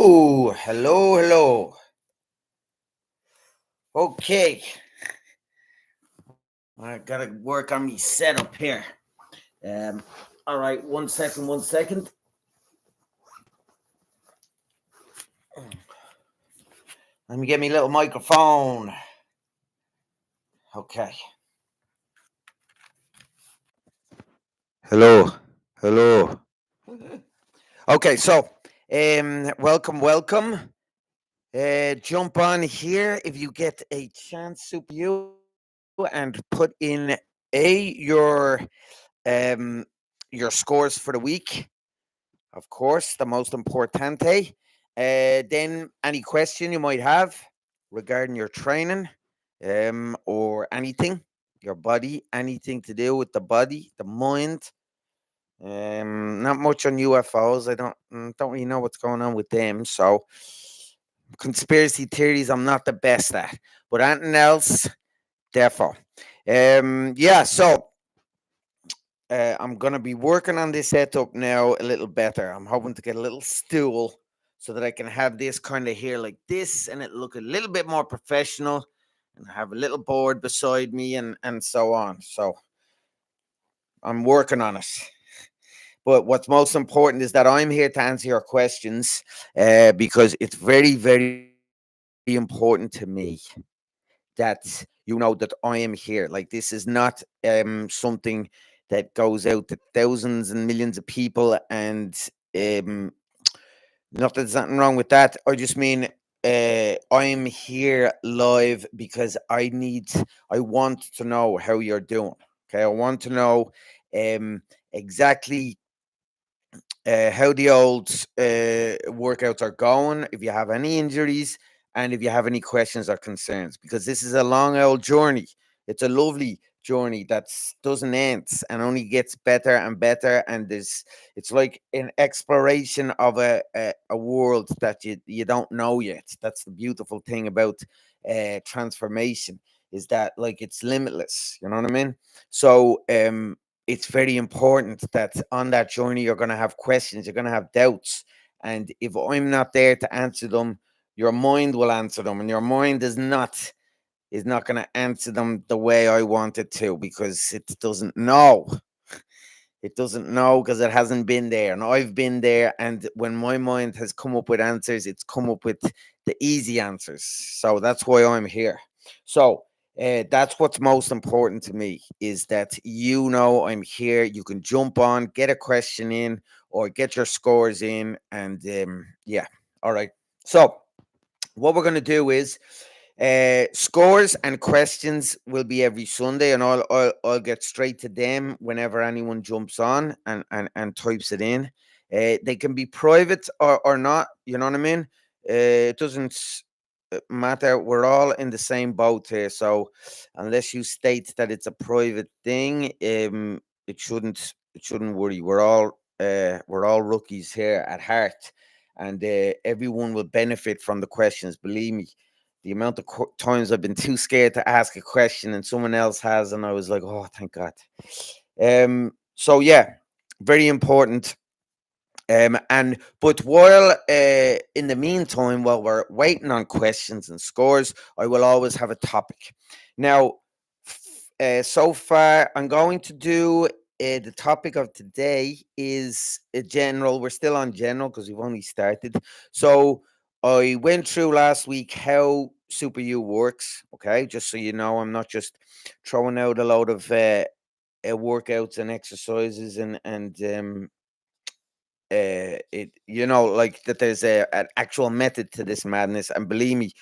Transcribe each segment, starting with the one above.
Hello. Okay, I gotta work on me setup here. Um, all right, 1 second. Let me get me little microphone. Okay. Hello. Okay, so welcome. Jump on here if you get a chance, Super You, and put in um your scores for the week. Of course, the most importante. Then any question you might have regarding your training, or anything, your body, anything to do with the body, the mind. Not much on UFOs. I don't really know what's going on with them. So conspiracy theories, I'm not the best at. But anything else, therefore, yeah. So I'm going to be working on this setup now a little better. I'm hoping to get a little stool so that I can have this kind of here like this and it look a little bit more professional and have a little board beside me and so on. So I'm working on it. But what's most important is that I'm here to answer your questions, because it's very, very important to me that you know that I am here. Like, this is not something that goes out to thousands and millions of people, and um, not that there's nothing wrong with that. I just mean I'm here live because I want to know how you're doing. Okay, I want to know um, exactly how the old workouts are going, if you have any injuries, and if you have any questions or concerns, because this is a long old journey. It's a lovely journey that doesn't end and only gets better and better. And it's like an exploration of a world that you don't know yet. That's the beautiful thing about transformation, is that like it's limitless. You know what I mean? So it's very important that on that journey you're going to have questions, you're going to have doubts, and if I'm not there to answer them, your mind will answer them, and your mind is not going to answer them the way I want it to, because it doesn't know because it hasn't been there, and I've been there. And when my mind has come up with answers, it's come up with the easy answers. So that's why I'm here. So that's what's most important to me, is that I'm here. You can jump on, get a question in, or get your scores in, and yeah. All right. So what we're going to do is scores and questions will be every Sunday, and I'll get straight to them whenever anyone jumps on and types it in. They can be private or not. You know what I mean? It doesn't matter. We're all in the same boat here. So unless you state that it's a private thing, it shouldn't worry. We're all rookies here at heart, and everyone will benefit from the questions. Believe me, the amount of times I've been too scared to ask a question and someone else has, and I was like, oh, thank God. So yeah, very important. And but while in the meantime, while we're waiting on questions and scores, I will always have a topic. Now, so far, I'm going to do the topic of today is general. We're still on general because we've only started. So I went through last week how Super U works. Okay, just so you know, I'm not just throwing out a load of workouts and exercises and it like that. There's an actual method to this madness, and believe me,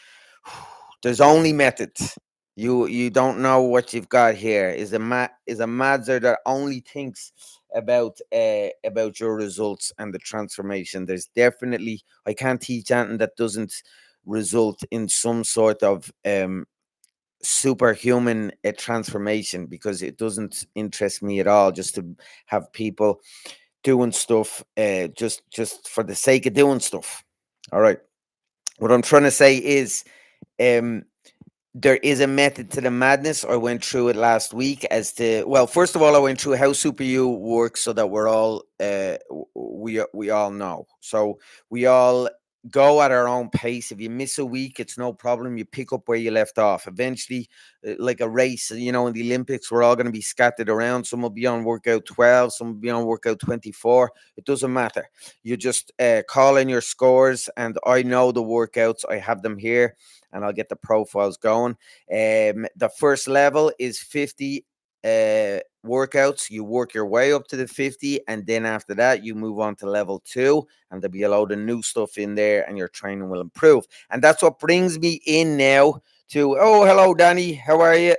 there's only methods. You don't know what you've got here. Is a madzer that only thinks about your results and the transformation. There's definitely, I can't teach anything that doesn't result in some sort of superhuman transformation, because it doesn't interest me at all just to have people doing stuff just for the sake of doing stuff. All right. What I'm trying to say is um there is a method to the madness. I went through it last week as to, well, first of all, I went through how Super U works so that we're all we all know. So we all go at our own pace. If you miss a week, it's no problem. You pick up where you left off. Eventually, like a race, in the Olympics, we're all going to be scattered around. Some will be on workout 12, some will be on workout 24. It doesn't matter. You just call in your scores, and I know the workouts. I have them here, and I'll get the profiles going. The first level is 50 workouts. You work your way up to the 50, and then after that, you move on to level 2, and there'll be a load of new stuff in there, and your training will improve. And that's what brings me in now to, oh, hello, Danny. How are you?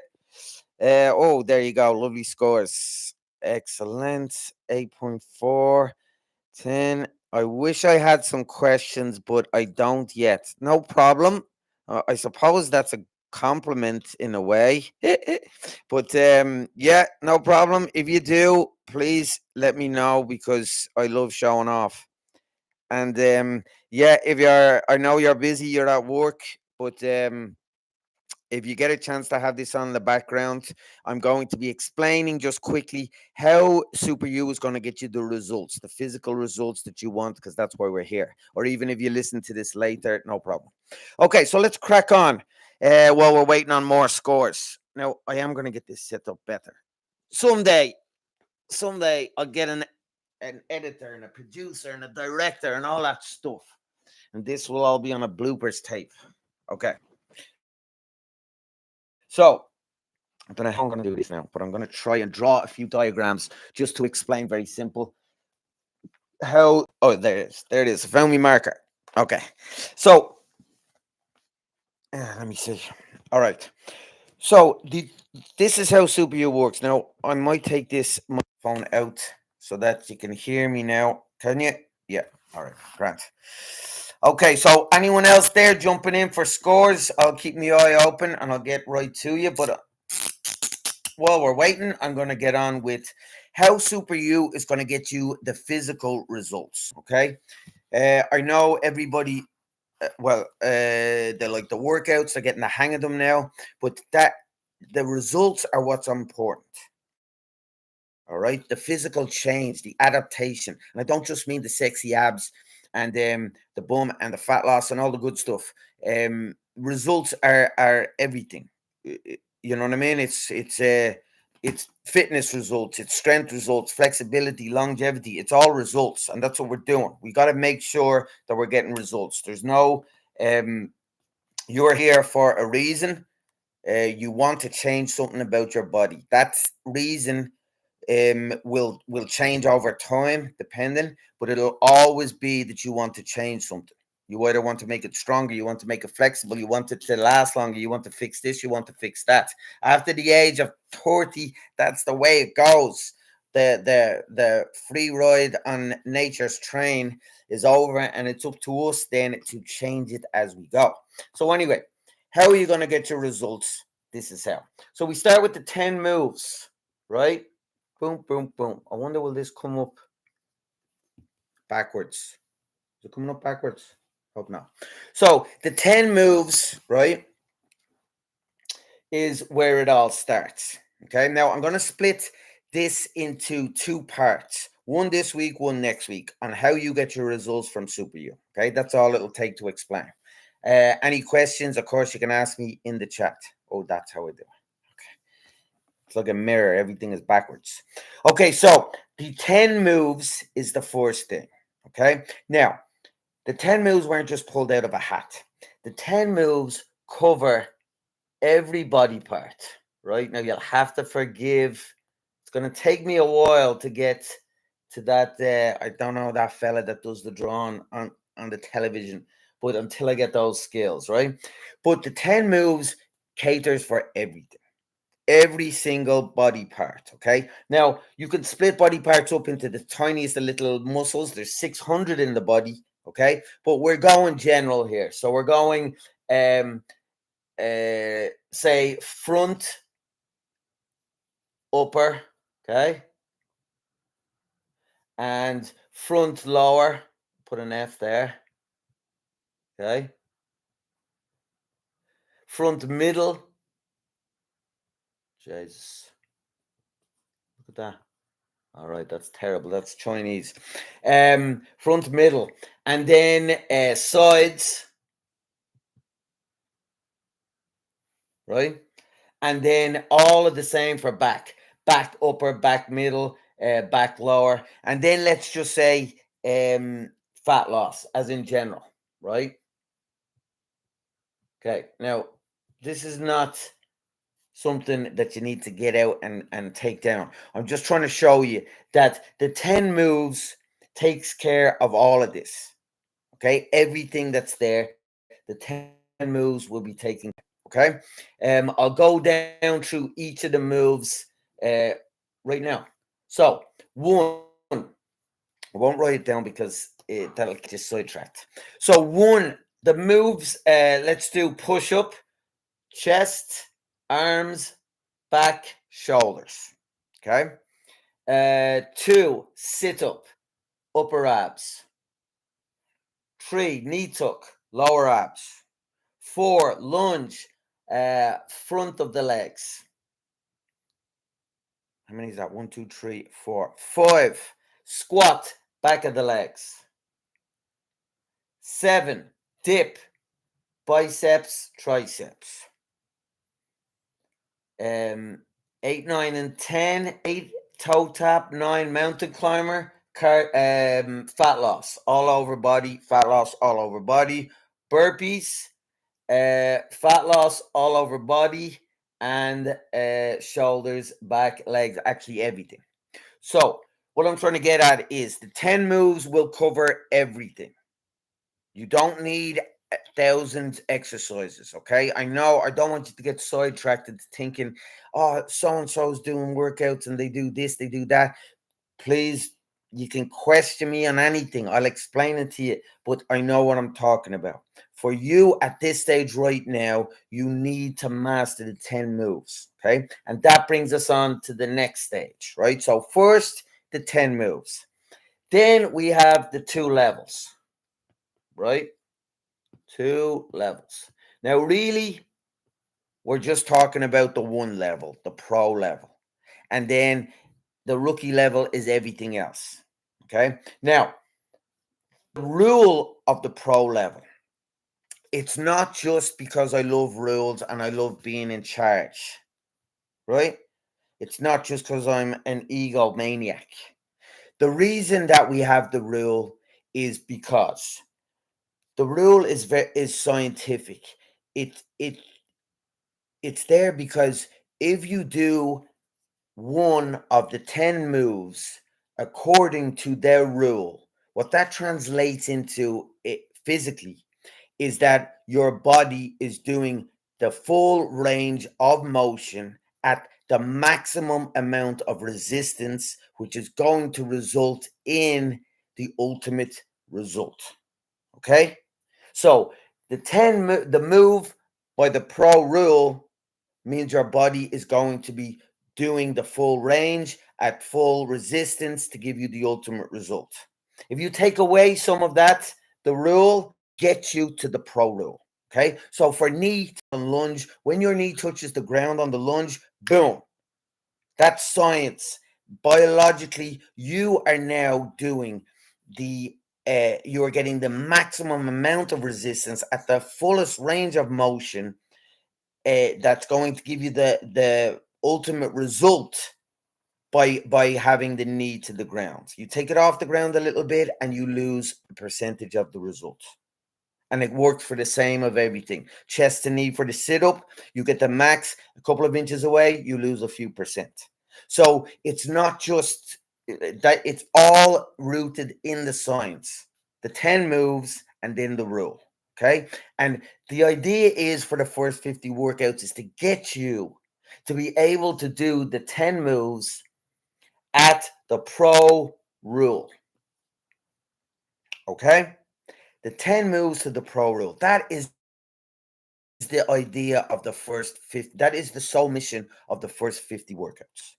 Oh, there you go. Lovely scores. Excellent. 8.4, 10. I wish I had some questions, but I don't yet. No problem. I suppose that's a compliment in a way. But yeah, no problem. If you do, please let me know, because I love showing off. And yeah, I know you're busy, you're at work, but if you get a chance to have this on the background, I'm going to be explaining just quickly how SUPERYOU is going to get you the results, the physical results that you want, because that's why we're here. Or even if you listen to this later, no problem. Okay, so let's crack on while we're waiting on more scores. Now, I am going to get this set up better. Someday I'll get an editor and a producer and a director and all that stuff. And this will all be on a bloopers tape. Okay. So I don't know how I'm going to do this now, but I'm going to try and draw a few diagrams just to explain very simple how. Oh, there it is. There it is. I found my marker. Okay. So let me see. All right. So this is how SUPERYOU works. Now, I might take this microphone out so that you can hear me now. Can you? Yeah. All right. Grant. Okay. So anyone else there jumping in for scores? I'll keep my eye open and I'll get right to you. But while we're waiting, I'm going to get on with how SUPERYOU is going to get you the physical results. Okay. I know everybody, they like the workouts, they're getting the hang of them now, but the results are what's important. All right. The physical change, the adaptation. And I don't just mean the sexy abs and the bum and the fat loss and all the good stuff. Results are everything. You know what I mean? It's fitness results, it's strength results, flexibility, longevity. It's all results, and that's what we're doing. We got to make sure that we're getting results. There's no you're here for a reason. You want to change something about your body. That reason will change over time, depending, but it'll always be that you want to change something. You either want to make it stronger, you want to make it flexible, you want it to last longer, you want to fix this, you want to fix that. After the age of 30, that's the way it goes. The free ride on nature's train is over, and it's up to us then to change it as we go. So anyway, how are you going to get your results? This is how. So we start with the 10 moves, right? Boom, boom, boom. I wonder, will this come up backwards? Is it coming up backwards? Hope not. So the 10 moves, right, is where it all starts. Okay. Now I'm going to split this into 2 parts. One this week, one next week, on how you get your results from SUPERYOU. Okay. That's all it'll take to explain. Any questions, of course, you can ask me in the chat. Oh, that's how I do it. It's like a mirror. Everything is backwards. Okay, so the 10 moves is the first thing. Okay, now the 10 moves weren't just pulled out of a hat. The 10 moves cover every body part. Right now, you'll have to forgive. It's going to take me a while to get to that. I don't know, that fella that does the drawing on the television, but until I get those skills, right? But the 10 moves caters for every single body part. Okay, now you can split body parts up into the tiniest of little muscles. There's 600 in the body. Okay, but we're going general here, so we're going say front, upper, okay, and front lower, put an F there, okay, front middle, Jesus, look at that, All right, that's terrible. That's Chinese. Front, middle, and then sides, right? And then all of the same for back. Back upper, back middle, back lower. And then let's just say fat loss, as in general, right? Okay, now this is not something that you need to get out and take down. I'm just trying to show you that the 10 moves takes care of all of this. Okay, everything that's there, the 10 moves will be taken. Okay, I'll go down through each of the moves uh, right now. So, one, I won't write it down because that'll get you sidetracked. So, one, the moves, let's do push up, chest, arms, back, shoulders. Okay. Two, sit up, upper abs. Three, knee tuck, lower abs. Four, lunge, front of the legs. How many is that? One, two, three, four. Five, squat, back of the legs. Seven, dip, biceps, triceps. 8, 9, and 10. 8, toe tap. 9, mountain climber. Fat loss, all over body. Fat loss, all over body. Burpees, fat loss, all over body, and shoulders, back, legs, actually everything. So what I'm trying to get at is the 10 moves will cover everything. You don't need thousands exercises, okay? I know I don't want you to get sidetracked into thinking, oh, so and so's doing workouts and they do this, they do that. Please, you can question me on anything. I'll explain it to you, but I know what I'm talking about. For you at this stage right now, you need to master the 10 moves, okay? And that brings us on to the next stage, right? So first, the 10 moves. Then we have the 2 levels, right? 2 levels. Now, really, we're just talking about the 1 level, the pro level. And then the rookie level is everything else. Okay. Now, the rule of the pro level, it's not just because I love rules and I love being in charge, right? It's not just because I'm an egomaniac. The reason that we have the rule is because the rule is scientific. It it it's there because if you do one of the 10 moves according to their rule, what that translates into it physically is that your body is doing the full range of motion at the maximum amount of resistance, which is going to result in the ultimate result. Okay? So the move by the pro rule means your body is going to be doing the full range at full resistance to give you the ultimate result. If you take away some of that, the rule gets you to the pro rule. Okay. So for knee and lunge, when your knee touches the ground on the lunge, boom, that's science. Biologically, you are now doing you are getting the maximum amount of resistance at the fullest range of motion that's going to give you the ultimate result by having the knee to the ground. You take it off the ground a little bit and you lose a percentage of the result. And it works for the same of everything. Chest to knee for the sit up, you get the max a couple of inches away, you lose a few percent. So it's not just that, it's all rooted in the science, the 10 moves and then the rule. Okay. And the idea is for the first 50 workouts is to get you to be able to do the 10 moves at the pro rule. Okay. The 10 moves to the pro rule. That is the idea of the first 50. That is the sole mission of the first 50 workouts.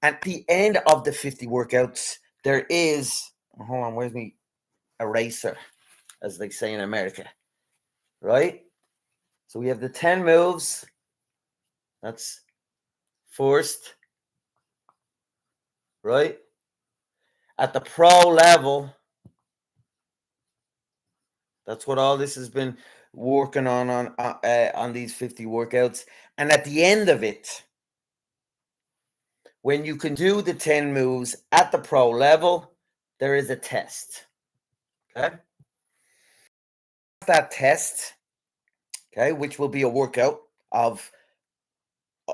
At the end of the 50 workouts, there is, hold on, where's my eraser, as they say in America, right? So we have the 10 moves. That's first, right? at the pro level. That's what all this has been working on these 50 workouts. And at the end of it, when you can do the 10 moves at the pro level, there is a test. Okay. That test, okay, which will be a workout of a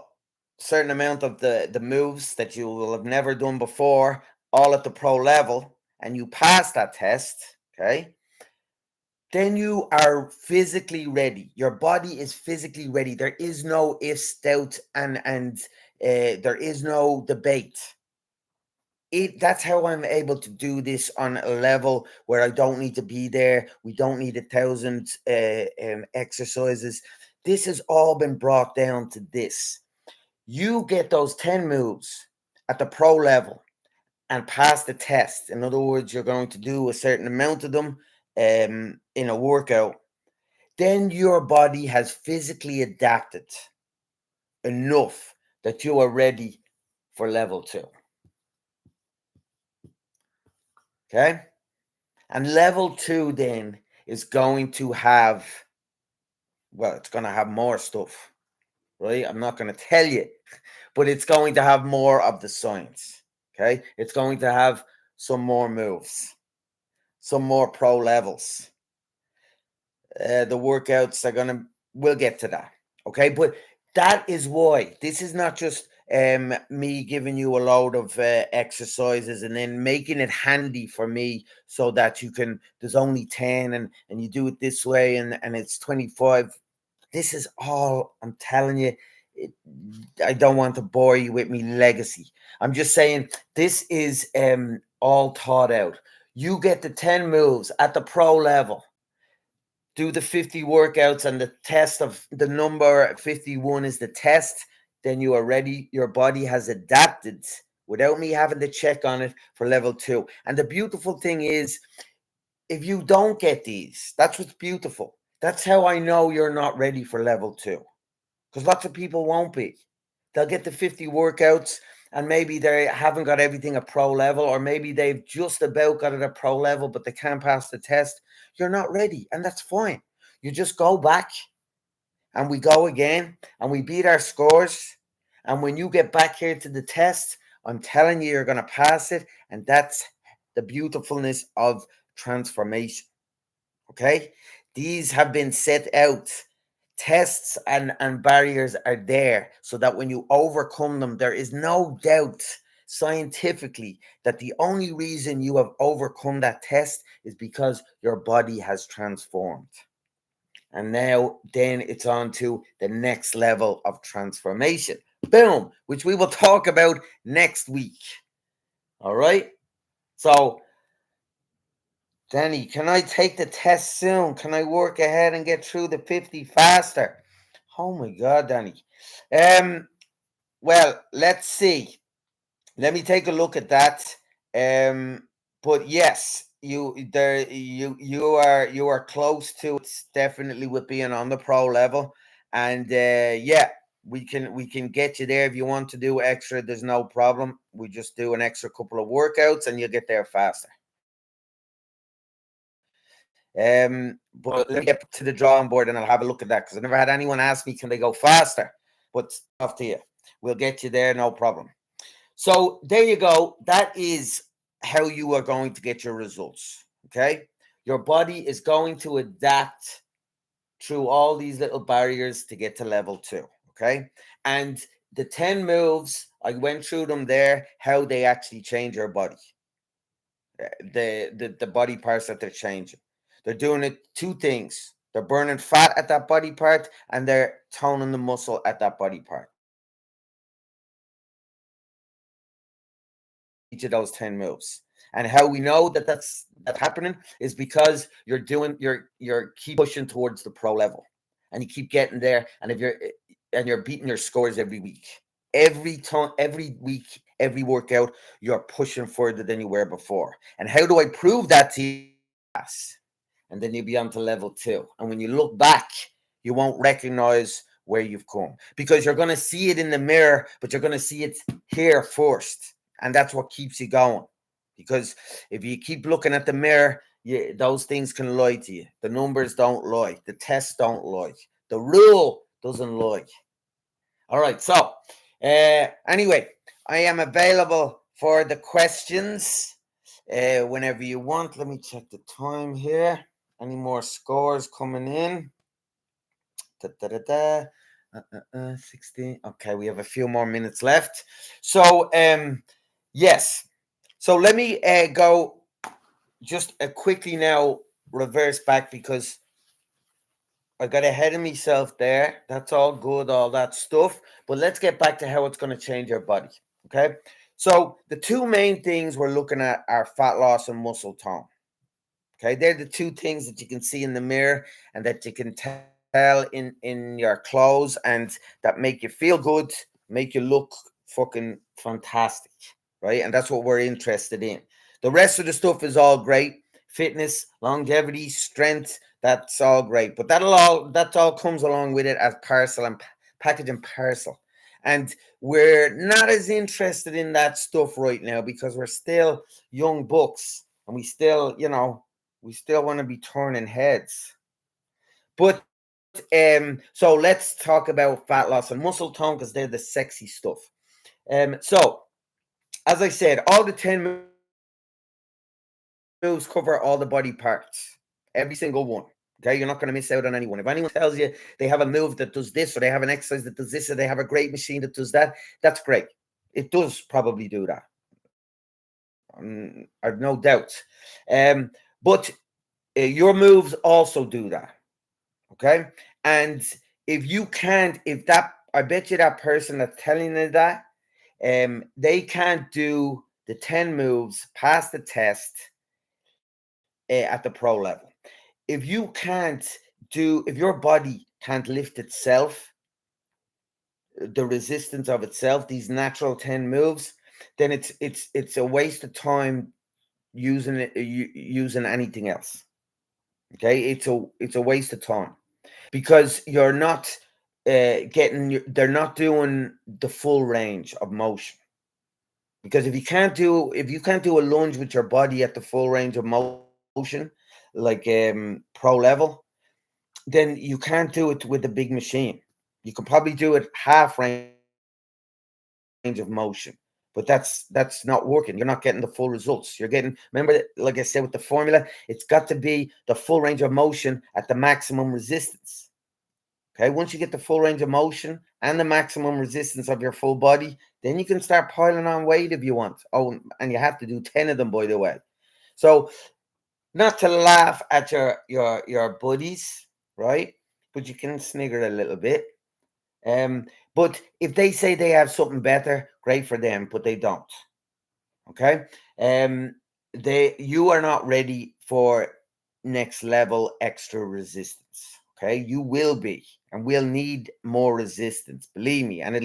certain amount of the moves that you will have never done before, all at the pro level, and you pass that test, okay, then you are physically ready. Your body is physically ready. There is no ifs, doubts, and there is no debate. That's how I'm able to do this on a level where I don't need to be there. We don't need 1,000 exercises. This has all been brought down to this. You get those 10 moves at the pro level and pass the test. In other words, you're going to do a certain amount of them in a workout. Then your body has physically adapted enough that you are ready for level 2. Okay? And level 2 then is going to have, well, it's going to have more stuff, right? I'm not going to tell you, but it's going to have more of the science. Okay? It's going to have some more moves, some more pro levels. The workouts are going to, we'll get to that. Okay? But that is why this is not just me giving you a load of exercises and then making it handy for me so that you can, there's only 10 and you do it this way and it's 25. This is all, I'm telling you, I don't want to bore you with me legacy. I'm just saying this is all thought out. You get the 10 moves at the pro level. Do the 50 workouts, and the test of the number 51 is the test. Then you are ready. Your body has adapted without me having to check on it for level 2. And the beautiful thing is, if you don't get these, that's what's beautiful. That's how I know you're not ready for level 2. Because lots of people won't be. They'll get the 50 workouts and maybe they haven't got everything at pro level, or maybe they've just about got it at pro level, but they can't pass the test. You're not ready, and that's fine. You just go back and we go again and we beat our scores. And when you get back here to the test, I'm telling you, you're going to pass it. And that's the beautifulness of transformation. Okay? These have been set out. Tests and barriers are there so that when you overcome them, there is no doubt scientifically that the only reason you have overcome that test is because your body has transformed. And now then it's on to the next level of transformation. Boom, which we will talk about next week. All right. So Danny, can I take the test soon? Can I work ahead and get through the 50 faster? Oh my God, Danny. Well, let's see. Let me take a look at that. But yes, you are close to it, definitely, with being on the pro level. And yeah, we can get you there. If you want to do extra, there's no problem. We just do an extra couple of workouts and you'll get there faster. But let me get to the drawing board and I'll have a look at that, because I never had anyone ask me, can they go faster? But off to you. We'll get you there, no problem. So there you go. That is how you are going to get your results. Okay. Your body is going to adapt through all these little barriers to get to level 2. Okay. And the 10 moves, I went through them there, how they actually change your body. The body parts that they're changing. They're doing it 2 things. They're burning fat at that body part and they're toning the muscle at that body part. Each of those 10 moves. And how we know that that's happening is because you're keep pushing towards the pro level and you keep getting there. And if you're beating your scores every week, every week, every workout, you're pushing further than you were before. And how do I prove that to you? And then you'll be on to level 2. And when you look back, you won't recognize where you've come, because you're going to see it in the mirror, but you're going to see it here first. And that's what keeps you going. Because if you keep looking at the mirror, those things can lie to you. The numbers don't lie. The tests don't lie. The rule doesn't lie. All right. So, anyway, I am available for the questions whenever you want. Let me check the time here. Any more scores coming in? Da, da, da, da. 16. Okay, we have a few more minutes left. So, yes. So let me go just quickly now, reverse back, because I got ahead of myself there. That's all good, all that stuff. But let's get back to how it's going to change your body. Okay. So the two main things we're looking at are fat loss and muscle tone. Okay. They're the two things that you can see in the mirror and that you can tell in your clothes and that make you feel good, make you look fucking fantastic. Right. And that's what we're interested in. The rest of the stuff is all great. Fitness, longevity, strength, that's all great. But that all comes along with it as parcel and package and parcel. And we're not as interested in that stuff right now because we're still young bucks and we still, we still want to be turning heads. But so let's talk about fat loss and muscle tone because they're the sexy stuff. So as I said, all the 10 moves cover all the body parts, every single one. Okay, you're not going to miss out on any one. If anyone tells you they have a move that does this, or they have an exercise that does this, or they have a great machine that does that, that's great. It does probably do that. I've no doubt. But your moves also do that. Okay. And if you can't, I bet you that person that's telling you that, they can't do the 10 moves past the test at the pro level. If you can't if your body can't lift itself, the resistance of itself, these natural 10 moves, then it's a waste of time using anything else. Okay, it's a waste of time because you're not they're not doing the full range of motion. Because if you can't do a lunge with your body at the full range of motion, like pro level, then you can't do it with the big machine. You can probably do it half range of motion, but that's not working. You're not getting the full results. You're getting, remember, like I said with the formula, it's got to be the full range of motion at the maximum resistance. Okay, once you get the full range of motion and the maximum resistance of your full body, then you can start piling on weight if you want. Oh, and you have to do 10 of them, by the way. So, not to laugh at your buddies, right? But you can snigger a little bit. But if they say they have something better, great for them, but they don't. Okay? You are not ready for next level extra resistance. Okay, you will be, and we'll need more resistance. Believe me, and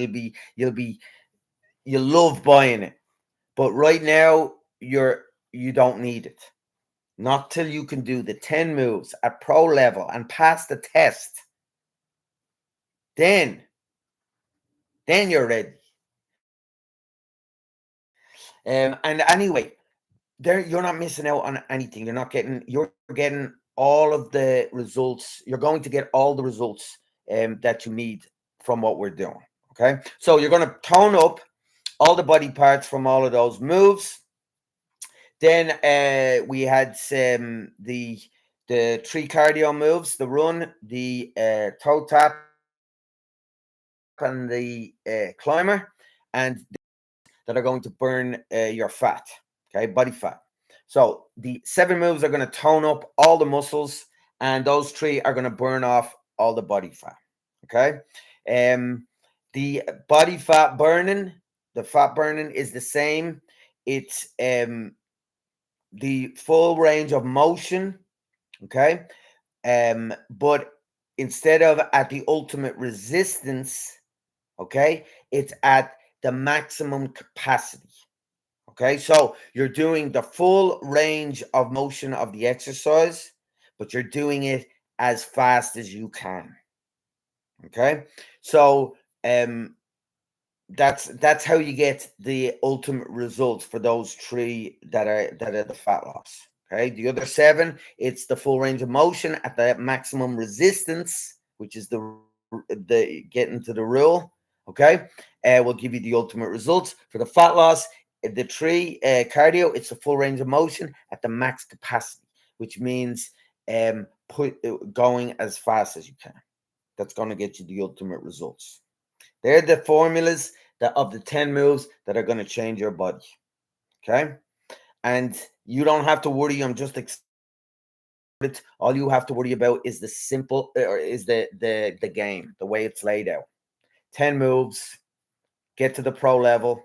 you'll love buying it. But right now, you don't need it. Not till you can do the 10 moves at pro level and pass the test. Then you're ready. And anyway, you're not missing out on anything. You're getting all of the results. You're going to get all the results that you need from what we're doing. Okay, so you're going to tone up all the body parts from all of those moves. Then we had the three cardio moves: the run, the toe tap, and the climber, and that are going to burn your fat, okay, body fat. So the 7 moves are going to tone up all the muscles, and those 3 are going to burn off all the body fat. Okay, the body fat burning, the fat burning is the same. It's the full range of motion. Okay, but instead of at the ultimate resistance, okay, it's at the maximum capacity. Okay, so you're doing the full range of motion of the exercise, but you're doing it as fast as you can. Okay, so that's how you get the ultimate results for those three that are the fat loss. Okay, the other seven, it's the full range of motion at the maximum resistance, which is the getting to the rule. Okay, will give you the ultimate results for the fat loss. The three cardio, it's the full range of motion at the max capacity, which means going as fast as you can. That's going to get you the ultimate results. They're the formulas that of the 10 moves that are going to change your body. Okay? And you don't have to worry. I'm just explaining it. All you have to worry about is the simple or is the game, the way it's laid out. 10 moves, get to the pro level,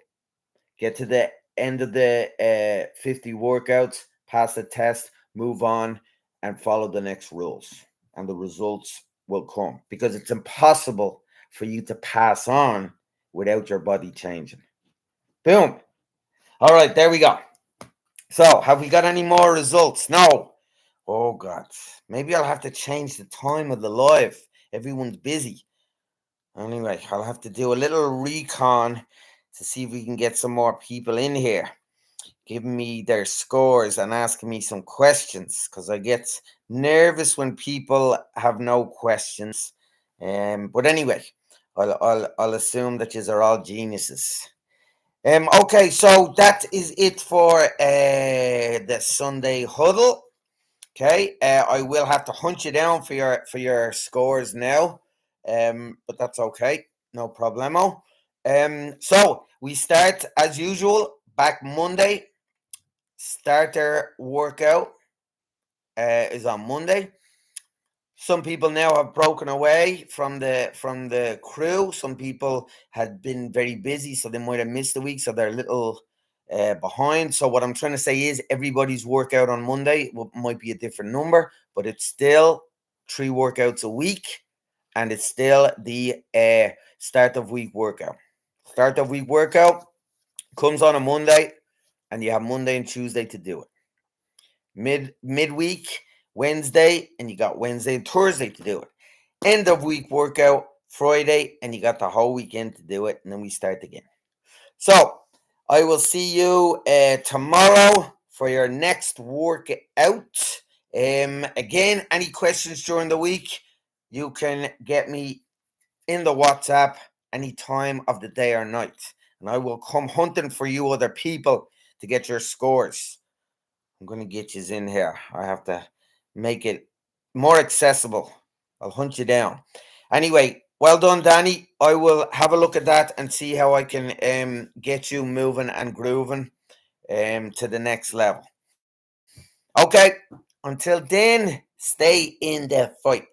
get to the end of the 50 workouts, pass the test, move on, and follow the next rules. And the results will come because it's impossible for you to pass on without your body changing. Boom. All right, there we go. So, have we got any more results? No. Oh, God. Maybe I'll have to change the time of the live. Everyone's busy. Anyway, I'll have to do a little recon to see if we can get some more people in here, giving me their scores and asking me some questions because I get nervous when people have no questions. But anyway, I'll assume that you are all geniuses. Okay, so that is it for the Sunday huddle. Okay, I will have to hunt you down for your scores now, but that's okay, no problemo. So we start as usual back Monday. Starter workout is on Monday. Some people now have broken away from the crew. Some people had been very busy, so they might have missed the week, so they're a little behind. So what I'm trying to say is everybody's workout on Monday might be a different number, but it's still 3 workouts a week, and it's still the start of week workout. Start of week workout comes on a Monday, and you have Monday and Tuesday to do it. Midweek, Wednesday, and you got Wednesday and Thursday to do it. End of week workout, Friday, and you got the whole weekend to do it, and then we start again. So I will see you tomorrow for your next workout. Again, any questions during the week, you can get me in the WhatsApp any time of the day or night, and I will come hunting for you other people to get your scores. I'm going to get you in here. I have to make it more accessible. I'll hunt you down. Anyway, well done, Danny. I will have a look at that and see how I can get you moving and grooving to the next level. Okay, until then, stay in the fight.